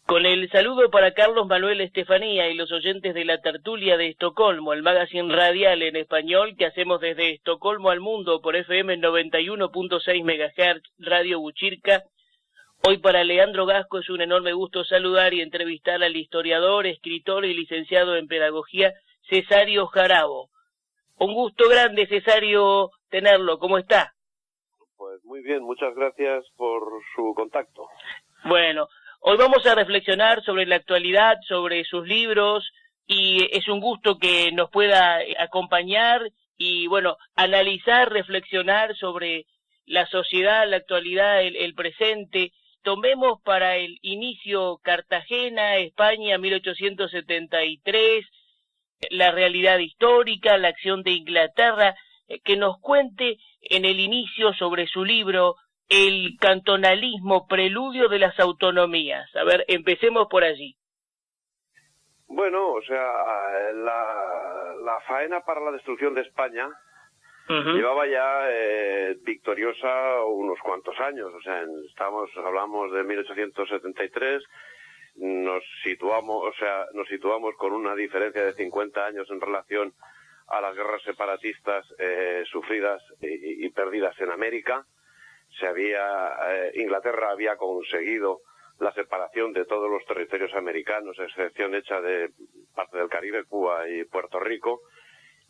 Con el saludo para Carlos Manuel Estefanía y los oyentes de la tertulia de Estocolmo, el magazine radial en español que hacemos desde Estocolmo al mundo por FM 91.6 MHz, Radio Buchirca. Hoy para Leandro Gasco es un enorme gusto saludar y entrevistar al historiador, escritor y licenciado en pedagogía Cesario Jarabo. Un gusto grande, Cesario, tenerlo. ¿Cómo está? Pues muy bien, muchas gracias por su contacto. Bueno, hoy vamos a reflexionar sobre la actualidad, sobre sus libros, y es un gusto que nos pueda acompañar y, bueno, analizar, reflexionar sobre la sociedad, la actualidad, el presente. Tomemos para el inicio Cartagena, España, 1873, la realidad histórica, la acción de Inglaterra, que nos cuente en el inicio sobre su libro El cantonalismo, preludio de las autonomías. A ver, empecemos por allí. Bueno, o sea, la faena para la destrucción de España llevaba ya victoriosa unos cuantos años. O sea, hablamos de 1873, nos situamos con una diferencia de 50 años en relación a las guerras separatistas sufridas y perdidas en América. Inglaterra había conseguido la separación de todos los territorios americanos, a excepción hecha de parte del Caribe, Cuba y Puerto Rico,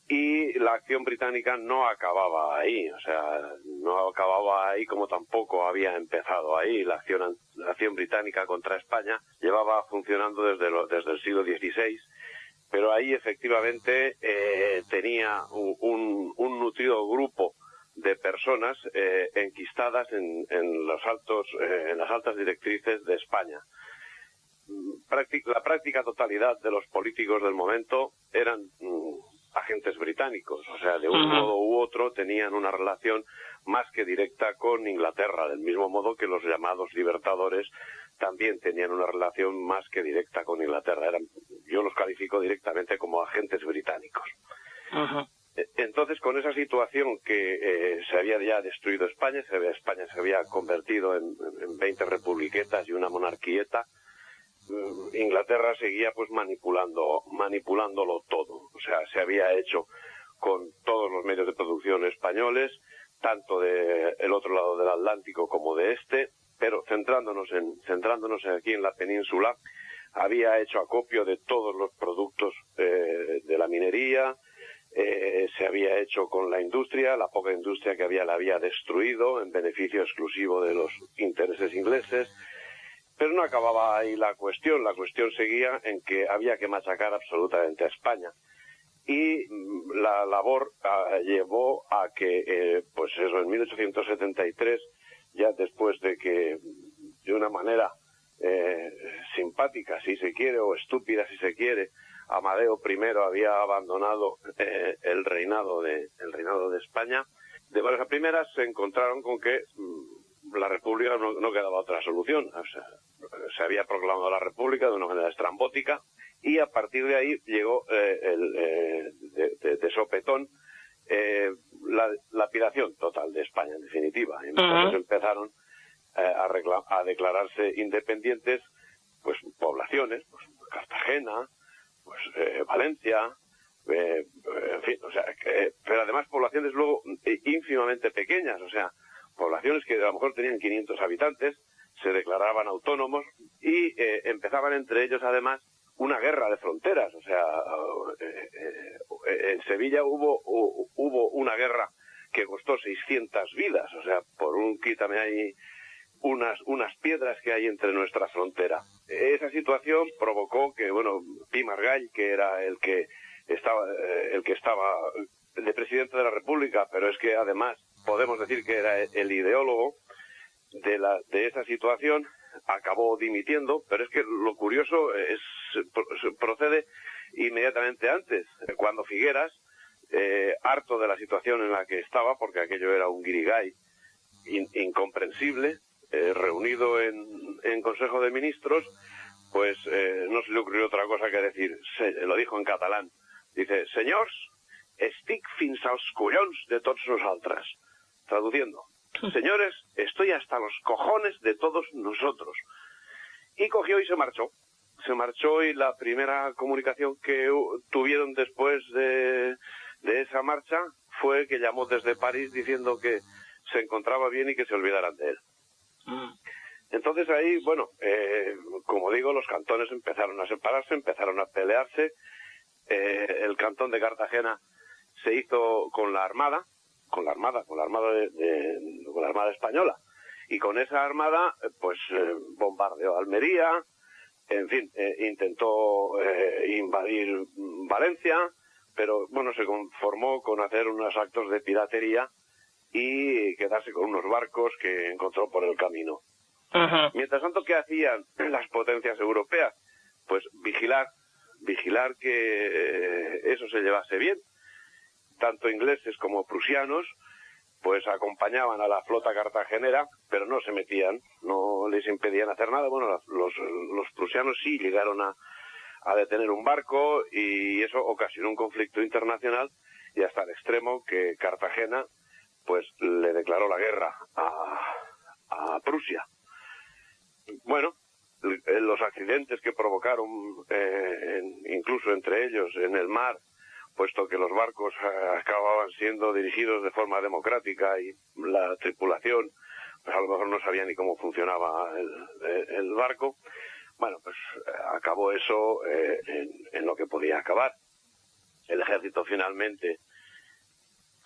y la acción británica no acababa ahí, o sea, no acababa ahí como tampoco había empezado ahí. La acción británica contra España llevaba funcionando desde el siglo XVI, pero ahí efectivamente tenía un nutrido grupo de personas enquistadas en las altas directrices de España. La práctica totalidad de los políticos del momento eran agentes británicos, o sea, de un modo u otro tenían una relación más que directa con Inglaterra, del mismo modo que los llamados libertadores también tenían una relación más que directa con Inglaterra. Yo los califico directamente como agentes británicos. Entonces, con esa situación que se había ya destruido España se había convertido en 20 republiquetas y una monarquieta, Inglaterra seguía pues manipulándolo todo. O sea, se había hecho con todos los medios de producción españoles, tanto del otro lado del Atlántico como de este, pero centrándonos aquí en la península, había hecho acopio de todos los productos de la minería. Se había hecho con la industria, la poca industria que la había destruido en beneficio exclusivo de los intereses ingleses, pero no acababa ahí la cuestión seguía en que había que machacar absolutamente a España, y la labor llevó a que, en 1873, ya después de que de una manera simpática, si se quiere, o estúpida, si se quiere, Amadeo I había abandonado el reinado de España, de buenas a primeras se encontraron con que la República no quedaba otra solución. O sea, se había proclamado la República de una manera estrambótica, y a partir de ahí llegó de sopetón la lapidación total de España, en definitiva. Entonces empezaron a declararse independientes pues poblaciones, pues Cartagena, Valencia, en fin, o sea, pero además poblaciones luego ínfimamente pequeñas, o sea, poblaciones que a lo mejor tenían 500 habitantes, se declaraban autónomos y empezaban entre ellos además una guerra de fronteras. O sea, en Sevilla hubo una guerra que costó 600 vidas, o sea, quítame ahí unas piedras que hay entre nuestra frontera. Esa situación provocó que, Pi Margall, que era el que estaba de presidente de la República, pero es que además podemos decir que era el ideólogo de esa situación, acabó dimitiendo. Pero es que lo curioso procede inmediatamente antes, cuando Figueras, harto de la situación en la que estaba, porque aquello era un guirigay incomprensible, reunido en Consejo de Ministros, pues no se le ocurrió otra cosa que decir, lo dijo en catalán, dice: senyors, estic fins als collons de tots nosaltres. Traduciendo: señores, estoy hasta los cojones de todos nosotros. y cogió y se marchó. Se marchó, y la primera comunicación que tuvieron después de esa marcha fue que llamó desde París diciendo que se encontraba bien y que se olvidaran de él. Entonces ahí, bueno, como digo, los cantones empezaron a separarse, empezaron a pelearse. El cantón de Cartagena se hizo con la armada española, y con esa armada pues bombardeó Almería, en fin, intentó invadir Valencia, pero bueno, se conformó con hacer unos actos de piratería y quedarse con unos barcos que encontró por el camino. Mientras tanto, ¿qué hacían las potencias europeas? Pues vigilar que eso se llevase bien. Tanto ingleses como prusianos pues acompañaban a la flota cartagenera, pero no se metían, no les impedían hacer nada. Bueno, los prusianos sí llegaron a detener un barco, y eso ocasionó un conflicto internacional, y hasta el extremo que Cartagena pues le declaró la guerra a Prusia. Bueno, los accidentes que provocaron, incluso entre ellos en el mar, puesto que los barcos acababan siendo dirigidos de forma democrática y la tripulación pues a lo mejor no sabía ni cómo funcionaba el barco. Bueno, pues acabó eso en lo que podía acabar. El ejército finalmente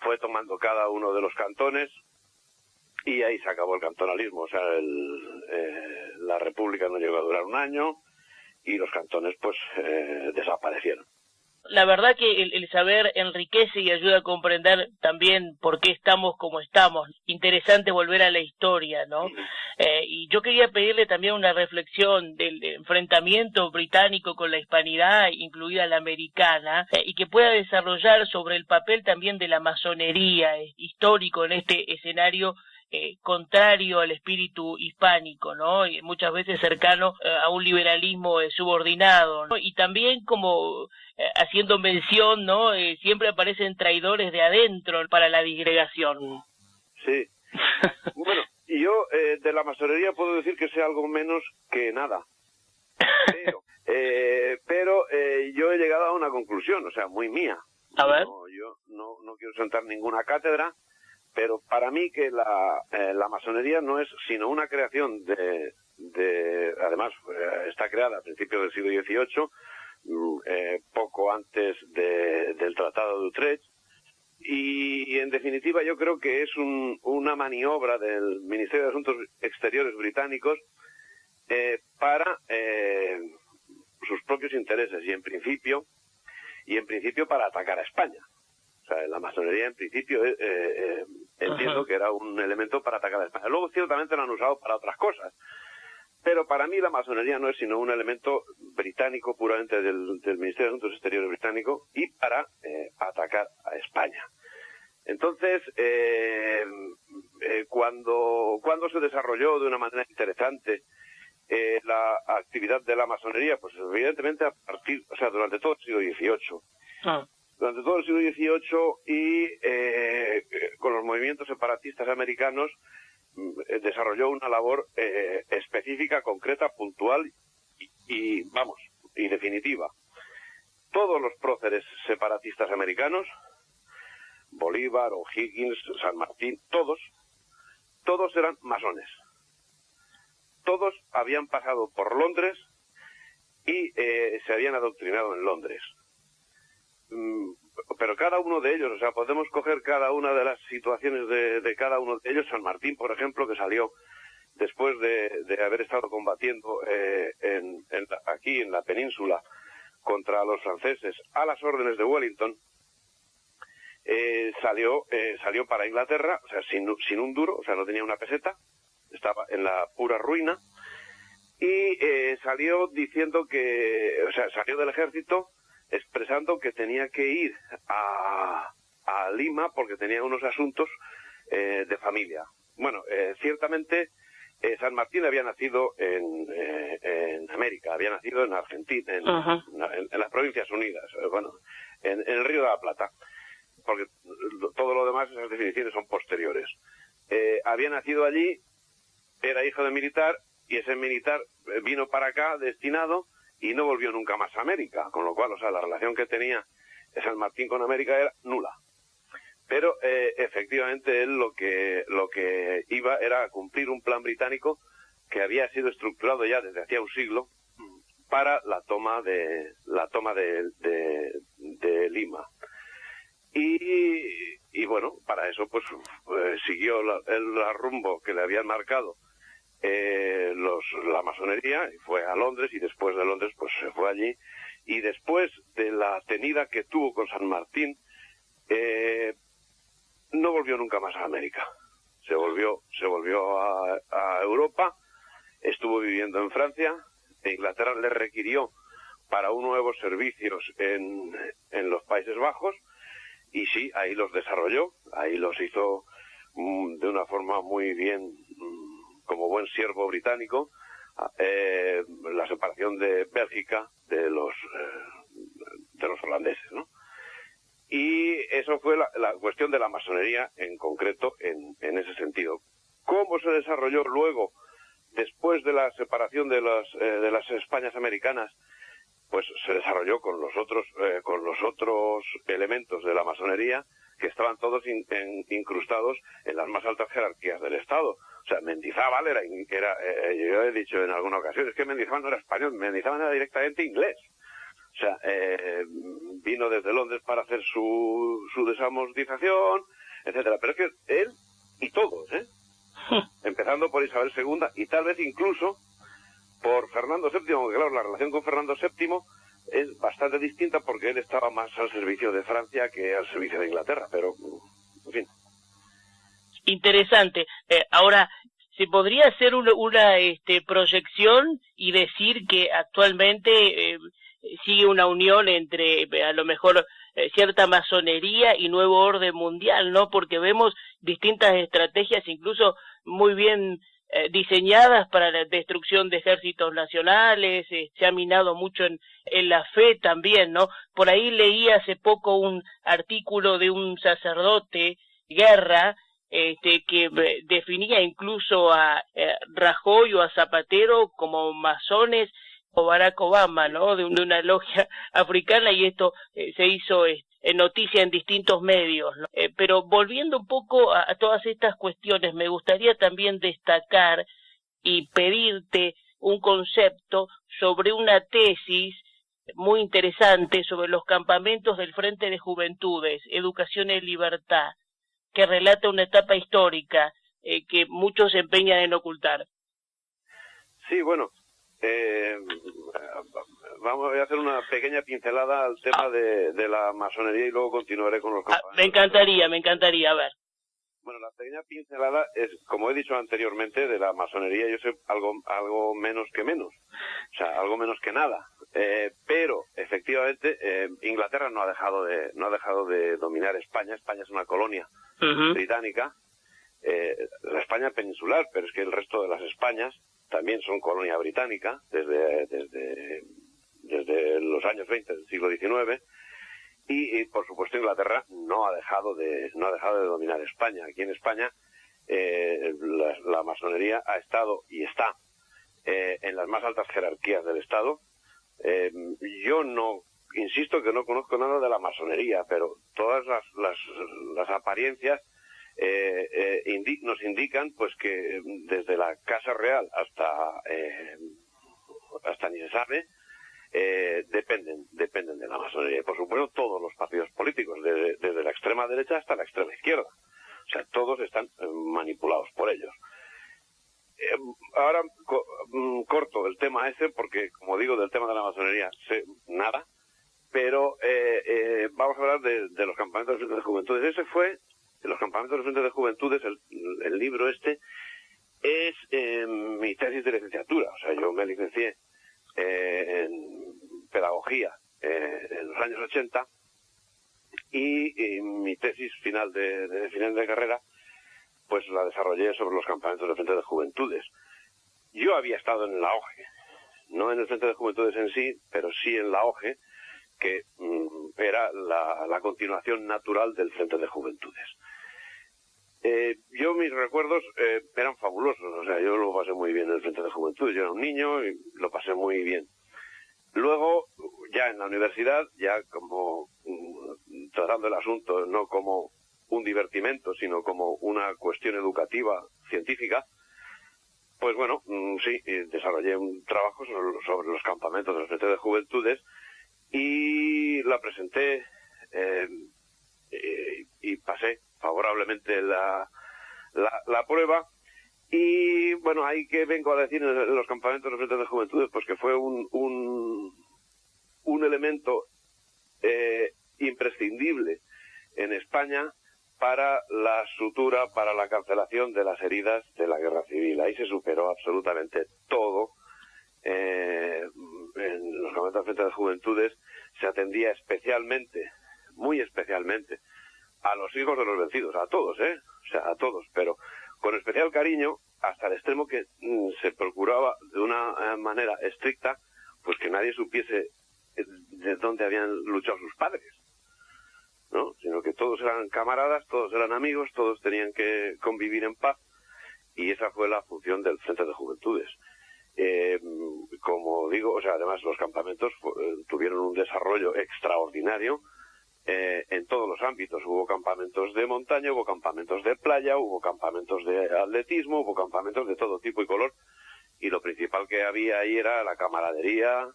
fue tomando cada uno de los cantones, y ahí se acabó el cantonalismo. O sea, la república no llegó a durar un año, y los cantones pues desaparecieron. La verdad que el saber enriquece y ayuda a comprender también por qué estamos como estamos. Interesante volver a la historia, ¿no? Y yo quería pedirle también una reflexión del enfrentamiento británico con la hispanidad, incluida la americana, y que pueda desarrollar sobre el papel también de la masonería histórico en este escenario contrario al espíritu hispánico, ¿no? Y muchas veces cercano a un liberalismo subordinado, ¿no? Y también como haciendo mención, ¿no? Siempre aparecen traidores de adentro para la disgregación. Sí. Bueno, y yo de la masonería puedo decir que sé algo menos que nada. Pero yo he llegado a una conclusión, o sea, muy mía. A ver. Yo no quiero sentar ninguna cátedra, pero para mí que la masonería no es sino una creación además está creada a principios del siglo XVIII, poco antes del Tratado de Utrecht, y en definitiva yo creo que es una maniobra del Ministerio de Asuntos Exteriores británicos para sus propios intereses, y en principio para atacar a España. O sea, la masonería en principio entiendo que era un elemento para atacar a España. Luego ciertamente lo han usado para otras cosas, pero para mí la masonería no es sino un elemento británico puramente del Ministerio de Asuntos Exteriores británico, y para atacar a España. Entonces, cuando se desarrolló de una manera interesante la actividad de la masonería, pues evidentemente durante todo el siglo XVIII. Durante todo el siglo XVIII y con los movimientos separatistas americanos desarrolló una labor específica, concreta, puntual y definitiva. Todos los próceres separatistas americanos, Bolívar, O'Higgins, San Martín, todos eran masones. Todos habían pasado por Londres y se habían adoctrinado en Londres. Pero cada uno de ellos, o sea, podemos coger cada una de las situaciones de cada uno de ellos. San Martín, por ejemplo, que salió después de haber estado combatiendo aquí en la península contra los franceses a las órdenes de Wellington, salió para Inglaterra, o sea, sin un duro, o sea, no tenía una peseta, estaba en la pura ruina, y salió diciendo salió del ejército expresando que tenía que ir a Lima porque tenía unos asuntos de familia. Bueno, ciertamente San Martín había nacido en América, había nacido en Argentina, en las Provincias Unidas, en el Río de la Plata, porque todo lo demás, esas definiciones son posteriores. Había nacido allí, era hijo de militar, y ese militar vino para acá destinado y no volvió nunca más a América, con lo cual, o sea, la relación que tenía San Martín con América era nula. Pero efectivamente él lo que iba era a cumplir un plan británico que había sido estructurado ya desde hacía un siglo para la toma de Lima. Y bueno, para eso pues siguió el rumbo que le habían marcado la masonería, y fue a Londres, y después de Londres pues se fue allí, y después de la tenida que tuvo con San Martín no volvió nunca más a América. Se volvió a Europa, estuvo viviendo en Francia, e Inglaterra le requirió para unos nuevos servicios en los Países Bajos, y sí, ahí los desarrolló, ahí los hizo de una forma muy bien, como buen siervo británico, la separación de Bélgica de los holandeses, ¿no? Y eso fue la cuestión de la masonería en concreto en ese sentido. ¿Cómo se desarrolló luego, después de la separación de las Españas americanas? Pues se desarrolló con los otros elementos de la masonería, que estaban todos incrustados en las más altas jerarquías del Estado. O sea, Mendizábal yo he dicho en alguna ocasión, es que Mendizábal no era español, Mendizábal era directamente inglés. O sea, vino desde Londres para hacer su desamortización, etcétera. Pero es que él y todos, empezando por Isabel II y tal vez incluso por Fernando VII, aunque claro, la relación con Fernando VII es bastante distinta porque él estaba más al servicio de Francia que al servicio de Inglaterra, pero, en fin. Interesante. Ahora, ¿se podría hacer una proyección y decir que actualmente sigue una unión entre, a lo mejor, cierta masonería y nuevo orden mundial, ¿no? Porque vemos distintas estrategias, incluso muy bien diseñadas para la destrucción de ejércitos nacionales, se ha minado mucho en la fe también, ¿no? Por ahí leí hace poco un artículo de un sacerdote, Guerra, que definía incluso a Rajoy o a Zapatero como masones, o Barack Obama, ¿no? De una logia africana, y esto se hizo noticia en distintos medios, ¿no? Pero volviendo un poco a todas estas cuestiones, me gustaría también destacar y pedirte un concepto sobre una tesis muy interesante sobre los campamentos del Frente de Juventudes, Educación y Libertad, que relata una etapa histórica que muchos se empeñan en ocultar. Sí, bueno, voy a hacer una pequeña pincelada al tema de la masonería y luego continuaré con los campamentos. Me encantaría, a ver. Bueno, la pequeña pincelada es, como he dicho anteriormente, de la masonería yo sé algo menos que menos, o sea, algo menos que nada. Pero efectivamente Inglaterra no ha dejado de dominar España. España es una colonia británica, la España peninsular, pero es que el resto de las Españas también son colonia británica desde los años 20 del siglo XIX, y por supuesto Inglaterra no ha dejado de dominar España. Aquí en España la masonería ha estado y está en las más altas jerarquías del Estado. Yo no insisto que no conozco nada de la masonería, pero todas las apariencias nos indican pues que desde la Casa Real hasta ni se sabe, dependen de la masonería. Y por supuesto todos los partidos políticos, desde la extrema derecha hasta la extrema izquierda, o sea, todos están manipulados por ellos. Ahora corto el tema ese porque, como digo, del tema de la masonería sé nada, pero vamos a hablar de los campamentos de juventudes. Los campamentos de juventudes, el libro este es mi tesis de licenciatura. O sea, yo me licencié en pedagogía en los años 80 y mi tesis final de carrera pues la desarrollé sobre los campamentos de Frente de Juventudes. Yo había estado en la OGE, no en el Frente de Juventudes en sí, pero sí en la OGE, que era la continuación natural del Frente de Juventudes. Yo mis recuerdos eran fabulosos, o sea, yo lo pasé muy bien en el Frente de Juventud, yo era un niño y lo pasé muy bien. Luego, ya en la universidad, ya como tratando el asunto no como un divertimento, sino como una cuestión educativa, científica, pues bueno, sí, desarrollé un trabajo sobre los campamentos del Frente de Juventudes y la presenté y pasé favorablemente la prueba. Y bueno, ahí que vengo a decir en los campamentos del Frente de Juventudes, pues que fue un elemento imprescindible en España para la sutura, para la cancelación de las heridas de la guerra civil. Ahí se superó absolutamente todo. En los campamentos del Frente de Juventudes se atendía especialmente, muy especialmente, a los hijos de los vencidos, a todos, o sea, a todos, pero con especial cariño, hasta el extremo que se procuraba de una manera estricta, pues que nadie supiese de dónde habían luchado sus padres, ¿no? Sino que todos eran camaradas, todos eran amigos, todos tenían que convivir en paz, y esa fue la función del Frente de Juventudes. Como digo, o sea, además los campamentos tuvieron un desarrollo extraordinario en todos los ámbitos. Hubo campamentos de montaña, hubo campamentos de playa, hubo campamentos de atletismo, hubo campamentos de todo tipo y color, y lo principal que había ahí era la camaradería,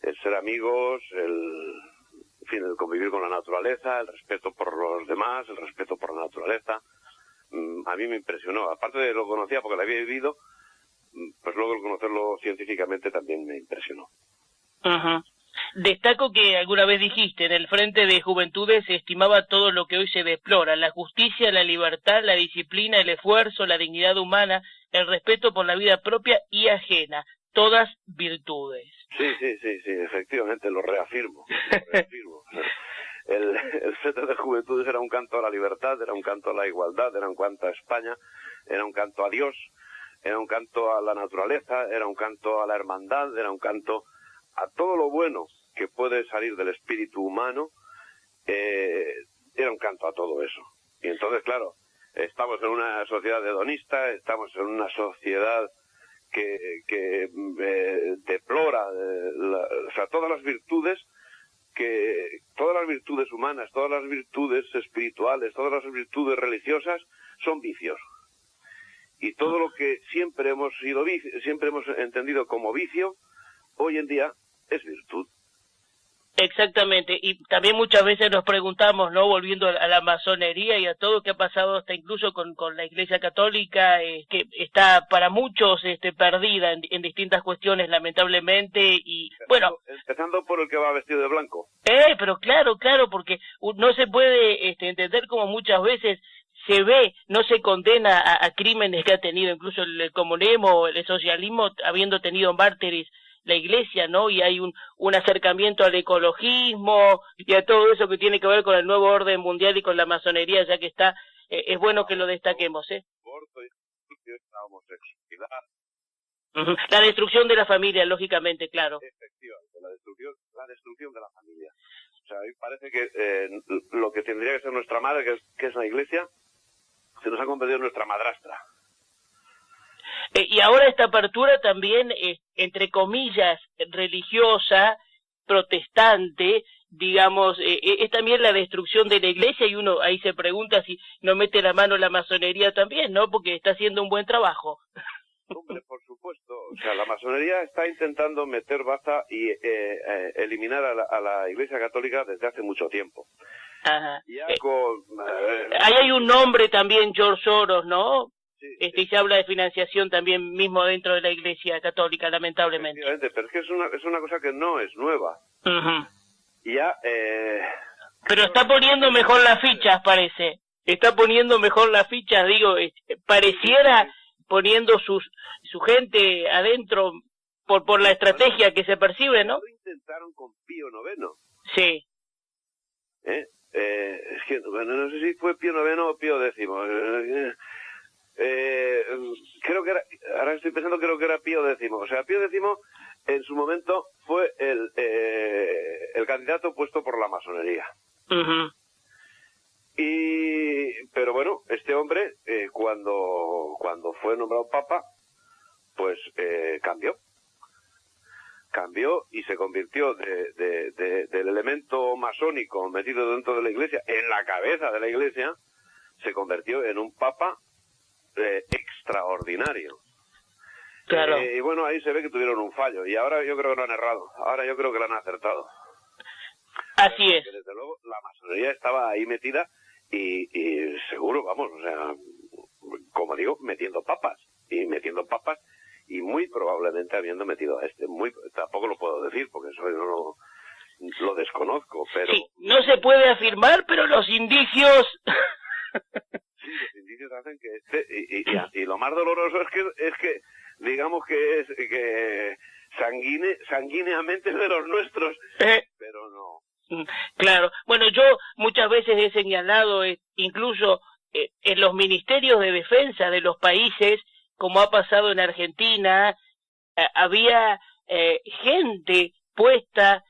el ser amigos, en fin, el convivir con la naturaleza, el respeto por los demás, el respeto por la naturaleza. A mí me impresionó, aparte de lo conocía porque lo había vivido, pues luego el conocerlo científicamente también me impresionó. Ajá. Destaco que alguna vez dijiste, en el Frente de Juventudes se estimaba todo lo que hoy se deplora: la justicia, la libertad, la disciplina, el esfuerzo, la dignidad humana, el respeto por la vida propia y ajena, todas virtudes. Sí, efectivamente, lo reafirmo. El Frente de Juventudes era un canto a la libertad, era un canto a la igualdad, era un canto a España, era un canto a Dios, era un canto a la naturaleza, era un canto a la hermandad, era un canto a todo lo bueno que puede salir del espíritu humano. Era un canto a todo eso. Y entonces, claro, estamos en una sociedad hedonista, estamos en una sociedad que deplora o sea, todas las virtudes humanas, todas las virtudes espirituales, todas las virtudes religiosas son vicios. Y todo lo que siempre hemos entendido como vicio, hoy en día es virtud. Exactamente, y también muchas veces nos preguntamos, ¿no?, volviendo a la masonería y a todo que ha pasado hasta incluso con la Iglesia Católica, que está para muchos perdida en distintas cuestiones, lamentablemente, y Empezando por el que va vestido de blanco. Pero claro, porque no se puede entender como muchas veces se ve, no se condena a crímenes que ha tenido incluso el comunismo, el socialismo, habiendo tenido mártires la Iglesia, ¿no? Y hay un acercamiento al ecologismo y a todo eso que tiene que ver con el nuevo orden mundial y con la masonería, ya que está, es bueno que lo destaquemos, La homosexualidad. La destrucción de la familia, lógicamente, claro. Efectivamente, la destrucción de la familia. O sea, a mí parece que lo que tendría que ser nuestra madre, que es la Iglesia, se nos ha convertido en nuestra madrastra. Y ahora esta apertura también, entre comillas, religiosa, protestante, digamos, es también la destrucción de la Iglesia, y uno ahí se pregunta si no mete la mano la masonería también, ¿no? Porque está haciendo un buen trabajo. Hombre, por supuesto. O sea, la masonería está intentando meter baza y eliminar a la Iglesia Católica desde hace mucho tiempo. Ajá. Ya ahí hay un nombre también, George Soros, ¿no? Sí. Y se habla de financiación también mismo dentro de la Iglesia Católica, lamentablemente. Efectivamente, pero es que es una cosa que no es nueva. Uh-huh. Ya, pero está poniendo mejor las fichas, parece. Está poniendo mejor las fichas, digo, pareciera poniendo su gente adentro por la estrategia que se percibe, ¿no? Lo intentaron con Pío IX. Sí. Es que, bueno, no sé si fue Pío IX o Pío X. Creo que era, ahora estoy pensando, creo que era Pío X. O sea, Pío X en su momento fue el candidato puesto por la masonería. Uh-huh. Pero bueno, este hombre, cuando fue nombrado papa, pues cambió y se convirtió del elemento masónico metido dentro de la Iglesia, en la cabeza de la Iglesia, se convirtió en un papa extraordinario. Claro. Y bueno, ahí se ve que tuvieron un fallo, y ahora yo creo que no han errado, ahora yo creo que lo han acertado. Así es. Desde luego, la masonería estaba ahí metida y seguro, vamos, o sea, como digo, metiendo papas y muy probablemente habiendo metido a este. Tampoco lo puedo decir porque eso no lo desconozco, pero... Sí, no se puede afirmar, pero los indicios... Sí, los indicios hacen que y lo más doloroso es que digamos que es que sanguíneamente de los nuestros, pero no. Claro. Bueno, yo muchas veces he señalado, incluso en los ministerios de defensa de los países, como ha pasado en Argentina, había gente puesta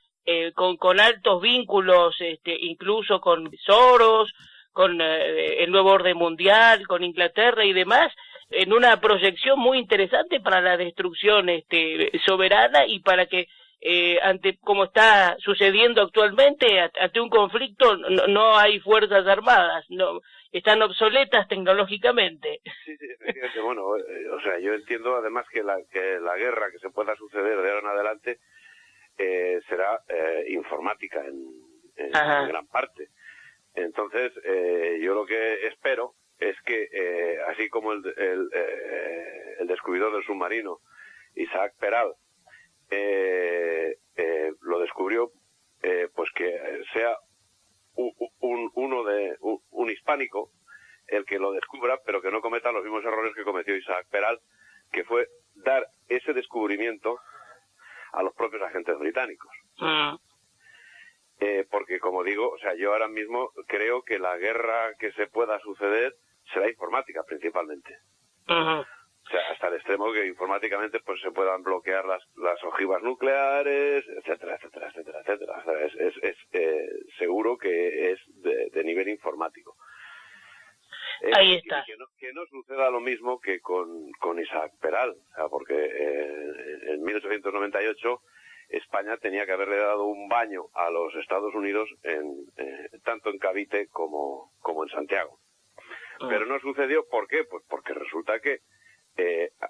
con altos vínculos, incluso con Soros, con el nuevo orden mundial, con Inglaterra y demás, en una proyección muy interesante para la destrucción soberana y para que ante como está sucediendo actualmente, ante un conflicto no hay fuerzas armadas, no están obsoletas tecnológicamente. Sí, efectivamente. Bueno, o sea, yo entiendo además que la guerra que se pueda suceder de ahora en adelante será informática en gran parte. Entonces, yo lo que espero es que, así como el descubridor del submarino, Isaac Peral, lo descubrió, pues que sea un hispánico el que lo descubra, pero que no cometa los mismos errores que cometió Isaac Peral, que fue dar ese descubrimiento a los propios agentes británicos. Porque, como digo, o sea, yo ahora mismo creo que la guerra que se pueda suceder será informática principalmente. O sea, hasta el extremo que informáticamente pues se puedan bloquear las ojivas nucleares, etcétera. O sea, es seguro que es de nivel informático. Ahí está. Que no suceda lo mismo que con Isaac Peral, o sea, porque en 1898 España tenía que haberle dado un baño a los Estados Unidos tanto en Cavite como en Santiago. Pero no sucedió. ¿Por qué? Pues porque resulta que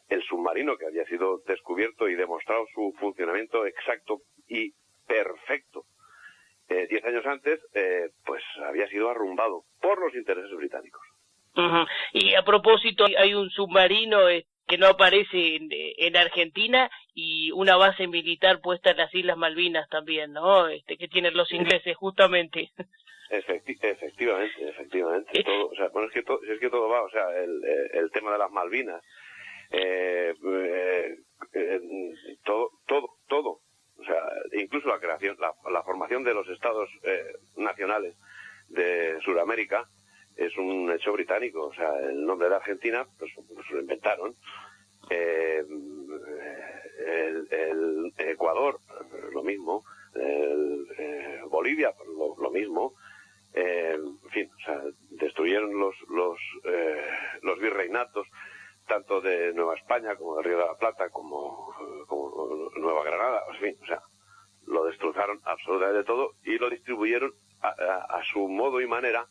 el submarino que había sido descubierto y demostrado su funcionamiento exacto y perfecto 10 años antes, pues había sido arrumbado por los intereses británicos. Y a propósito, hay un submarino que no aparece en Argentina y una base militar puesta en las Islas Malvinas también, ¿no? Que tienen los ingleses justamente. Efectivamente. Todo, o sea, bueno, es que todo va, o sea, el tema de las Malvinas, todo, o sea, incluso la creación, la formación de los estados nacionales de Sudamérica es un hecho británico. O sea, el nombre de Argentina pues lo inventaron. El Ecuador, lo mismo. Bolivia, lo mismo. En fin, o sea, destruyeron los virreinatos tanto de Nueva España como de Río de la Plata como Nueva Granada. En fin, o sea, lo destrozaron absolutamente todo y lo distribuyeron a su modo y manera,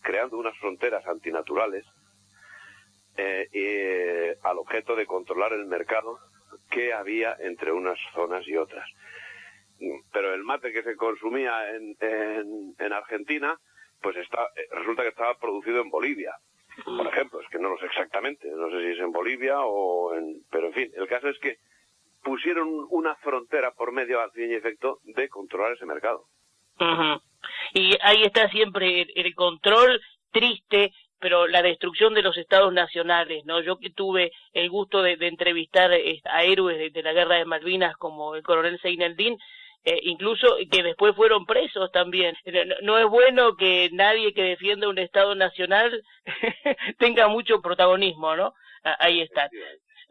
creando unas fronteras antinaturales al objeto de controlar el mercado que había entre unas zonas y otras. Pero el mate que se consumía en Argentina, pues resulta que estaba producido en Bolivia, por ejemplo. Es que no lo sé exactamente, no sé si es en Bolivia pero en fin, el caso es que pusieron una frontera por medio, al fin y efecto, de controlar ese mercado. Y ahí está siempre el control triste, pero la destrucción de los estados nacionales, ¿no? Yo que tuve el gusto de entrevistar a héroes de la guerra de Malvinas como el coronel Seineldín, incluso que después fueron presos también. No es bueno que nadie que defienda un estado nacional tenga mucho protagonismo, ¿no? Ahí está.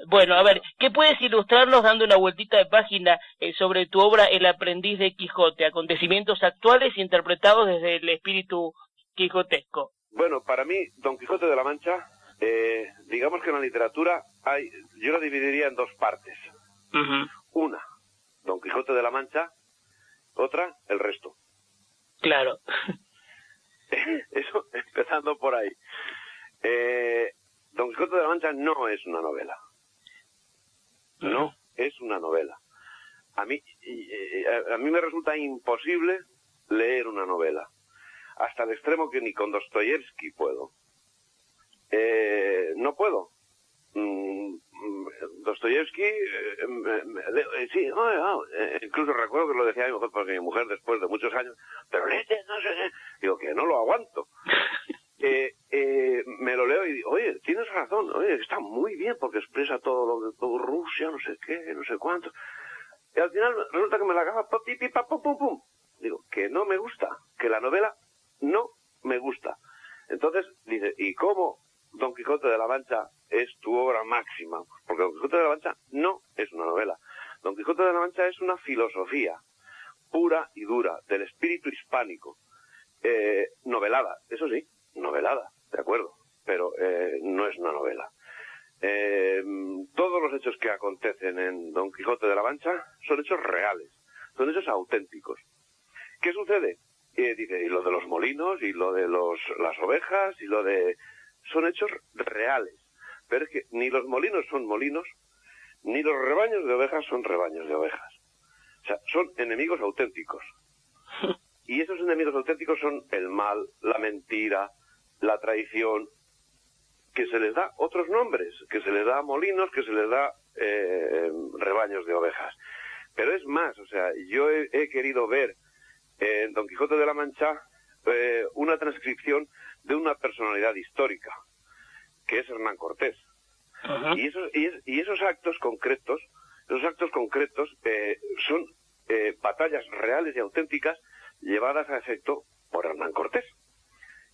Bueno, a ver, ¿qué puedes ilustrarnos dando una vueltita de página sobre tu obra El aprendiz de Quijote, acontecimientos actuales interpretados desde el espíritu quijotesco? Bueno, para mí, Don Quijote de la Mancha, digamos que en la literatura yo la dividiría en dos partes. Una, Don Quijote de la Mancha, otra, el resto. Claro. Eso, empezando por ahí. Don Quijote de la Mancha no es una novela. No es una novela. A mí me resulta imposible leer una novela. Hasta el extremo que ni con Dostoyevsky puedo. No puedo. Dostoyevsky, sí, incluso recuerdo que lo decía mi mujer después de muchos años, pero léete, no sé qué. Digo, que no lo aguanto. Me lo leo y digo, oye, tienes razón, oye, está muy bien porque expresa todo lo de todo Rusia, no sé qué, no sé cuánto. Y al final resulta que me la acaba, pum. Digo, que no me gusta, que la novela no me gusta. Entonces, dice, ¿y cómo Don Quijote de la Mancha es tu obra máxima? Porque Don Quijote de la Mancha no es una novela. Don Quijote de la Mancha es una filosofía pura y dura del espíritu hispánico. Novelada, eso sí, novelada, de acuerdo, pero no es una novela. Todos los hechos que acontecen en Don Quijote de la Mancha son hechos reales, son hechos auténticos. ¿Qué sucede? Dice, y lo de los molinos, y lo de las ovejas, y lo de... son hechos reales. Pero es que ni los molinos son molinos, ni los rebaños de ovejas son rebaños de ovejas. O sea, son enemigos auténticos. Y esos enemigos auténticos son el mal, la mentira, la traición, que se les da otros nombres, que se les da molinos, que se les da rebaños de ovejas. Pero es más, o sea, yo he querido ver en Don Quijote de la Mancha una transcripción de una personalidad histórica, que es Hernán Cortés. Y esos actos concretos son batallas reales y auténticas llevadas a efecto por Hernán Cortés.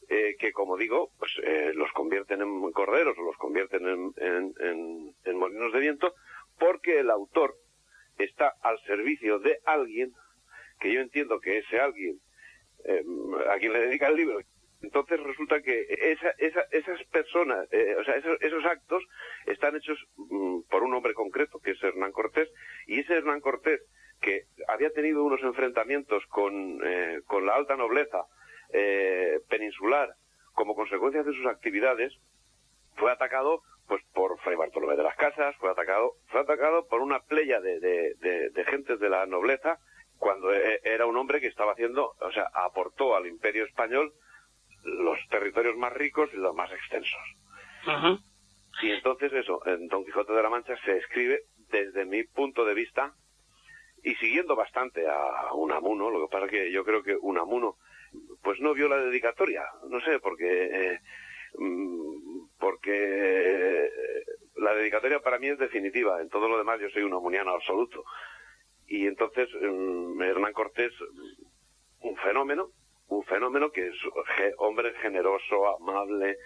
Que, como digo, pues los convierten en corderos o los convierten en molinos de viento, porque el autor está al servicio de alguien, que yo entiendo que ese alguien, a quien le dedica el libro. Entonces resulta que esas personas, esos actos están hechos por un hombre concreto, que es Hernán Cortés, y ese Hernán Cortés, que había tenido unos enfrentamientos con la alta nobleza peninsular como consecuencia de sus actividades, fue atacado pues por Fray Bartolomé de las Casas, fue atacado por una playa de gentes de la nobleza, cuando era un hombre que estaba aportó al Imperio Español los territorios más ricos y los más extensos. Y entonces eso, en Don Quijote de la Mancha se escribe desde mi punto de vista, y siguiendo bastante a Unamuno. Lo que pasa es que yo creo que Unamuno pues no vio la dedicatoria, no sé, porque la dedicatoria para mí es definitiva. En todo lo demás yo soy un unamuniano absoluto. Y entonces Hernán Cortés, un fenómeno que es hombre generoso, amable,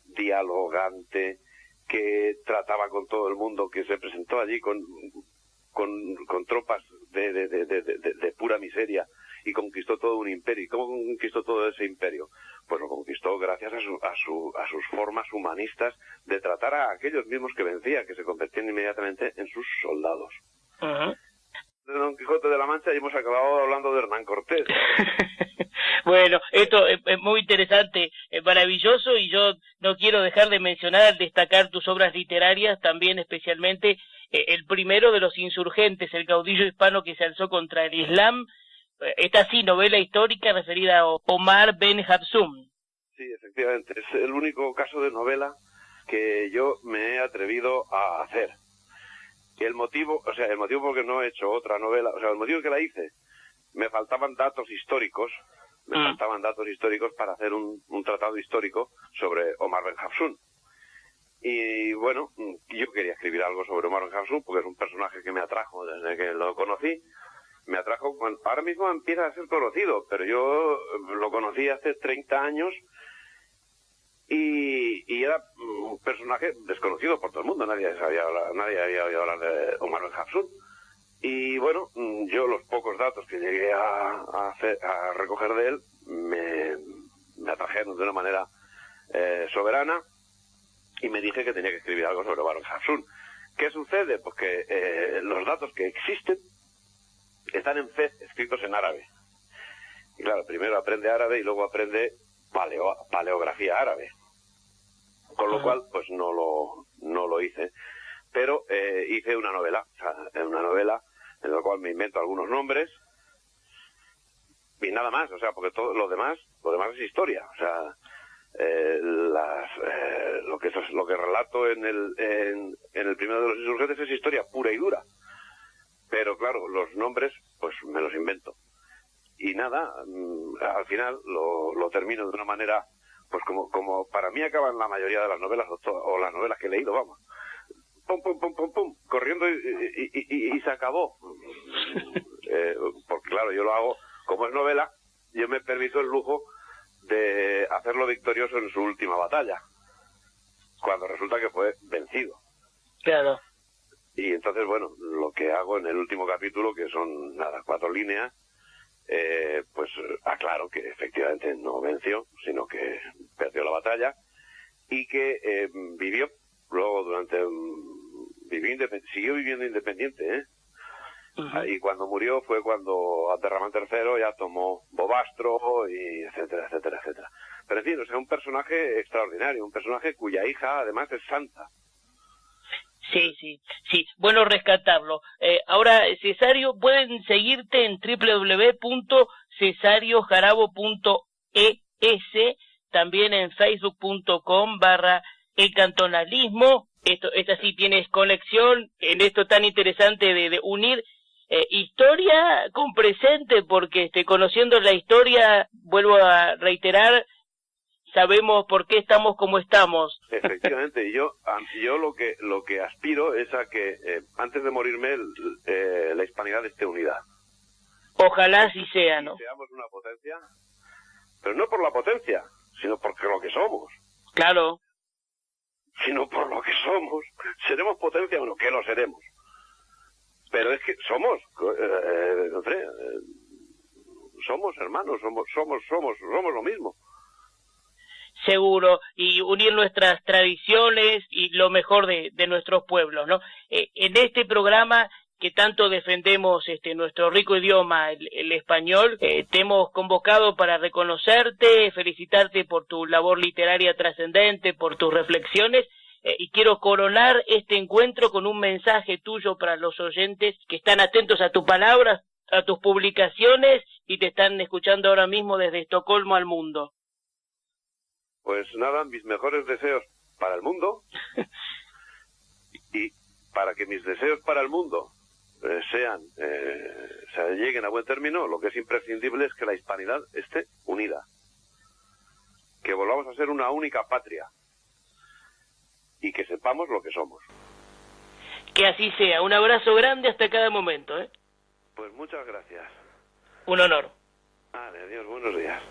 dialogante, que trataba con todo el mundo, que se presentó allí con tropas de pura miseria y conquistó todo un imperio. ¿Y cómo conquistó todo ese imperio? Pues lo conquistó gracias a sus formas humanistas de tratar a aquellos mismos que vencía, que se convertían inmediatamente en sus soldados. De Don Quijote de la Mancha y hemos acabado hablando de Hernán Cortés. Bueno, esto es muy interesante, maravilloso, y yo no quiero dejar de mencionar, destacar tus obras literarias, también especialmente el primero de los insurgentes, el caudillo hispano que se alzó contra el Islam. Esta sí, novela histórica referida a Omar Ben Hafsun. Sí, efectivamente, es el único caso de novela que yo me he atrevido a hacer. Y el motivo porque no he hecho otra novela, el motivo que la hice, me faltaban datos históricos, para hacer un tratado histórico sobre Omar Ben Hafsun. Y bueno, yo quería escribir algo sobre Omar Ben Hafsun porque es un personaje que me atrajo desde que lo conocí. Me atrajo, ahora mismo empieza a ser conocido, pero yo lo conocí hace 30 años y era un personaje desconocido por todo el mundo. Nadie había oído hablar de Omar Ben Hafsun. Y bueno, yo los pocos datos que llegué a recoger de él me atrajeron de una manera soberana, y me dije que tenía que escribir algo sobre Baron Samsun. ¿Qué sucede? Pues que los datos que existen están en Fez escritos en árabe. Y claro, primero aprende árabe y luego aprende paleografía árabe. Con lo cual, pues no lo hice. Pero hice una novela, en la cual me invento algunos nombres y nada más, o sea, porque todo lo demás es historia, o sea, lo que relato en el primero de los insurgentes es historia pura y dura, pero claro, los nombres pues me los invento y nada, al final lo termino de una manera pues como para mí acaban la mayoría de las novelas o las novelas que he leído, vamos, pum pum pum pum pum, corriendo y se acabó. Porque claro, yo lo hago como es novela, yo me permito el lujo de hacerlo victorioso en su última batalla, cuando resulta que fue vencido. Claro. Y entonces, bueno, lo que hago en el último capítulo, que son, 4 líneas, pues aclaro que efectivamente no venció, sino que perdió la batalla, y que vivió, luego siguió viviendo independiente, ¿eh? Uh-huh. Y cuando murió fue cuando Abderramán III ya tomó Bobastro y etcétera, etcétera, etcétera. Pero en fin, o sea, un personaje extraordinario, un personaje cuya hija además es santa. Sí, bueno rescatarlo. Ahora, Cesario, pueden seguirte en www.cesariojarabo.es, también en facebook.com/elcantonalismo. Esta sí tienes conexión en esto tan interesante de unir historia con presente, porque conociendo la historia, vuelvo a reiterar, sabemos por qué estamos como estamos. Efectivamente, y yo lo que aspiro es a que antes de morirme la hispanidad esté unida. Ojalá así sea, ¿no? Seamos una potencia, pero no por la potencia, sino porque lo que somos. Claro. Sino por lo que somos. ¿Seremos potencia? Bueno, ¿qué lo seremos? Pero es que somos, somos hermanos, somos lo mismo. Seguro, y unir nuestras tradiciones y lo mejor de nuestros pueblos, ¿no? En este programa que tanto defendemos nuestro rico idioma, el español, te hemos convocado para reconocerte, felicitarte por tu labor literaria trascendente, por tus reflexiones, y quiero coronar este encuentro con un mensaje tuyo para los oyentes que están atentos a tus palabras, a tus publicaciones y te están escuchando ahora mismo desde Estocolmo al mundo. Pues nada, mis mejores deseos para el mundo y para que mis deseos para el mundo lleguen a buen término, lo que es imprescindible es que la hispanidad esté unida, que volvamos a ser una única patria y que sepamos lo que somos. Que así sea. Un abrazo grande hasta cada momento, ¿eh? Pues muchas gracias. Un honor. Vale, adiós, buenos días.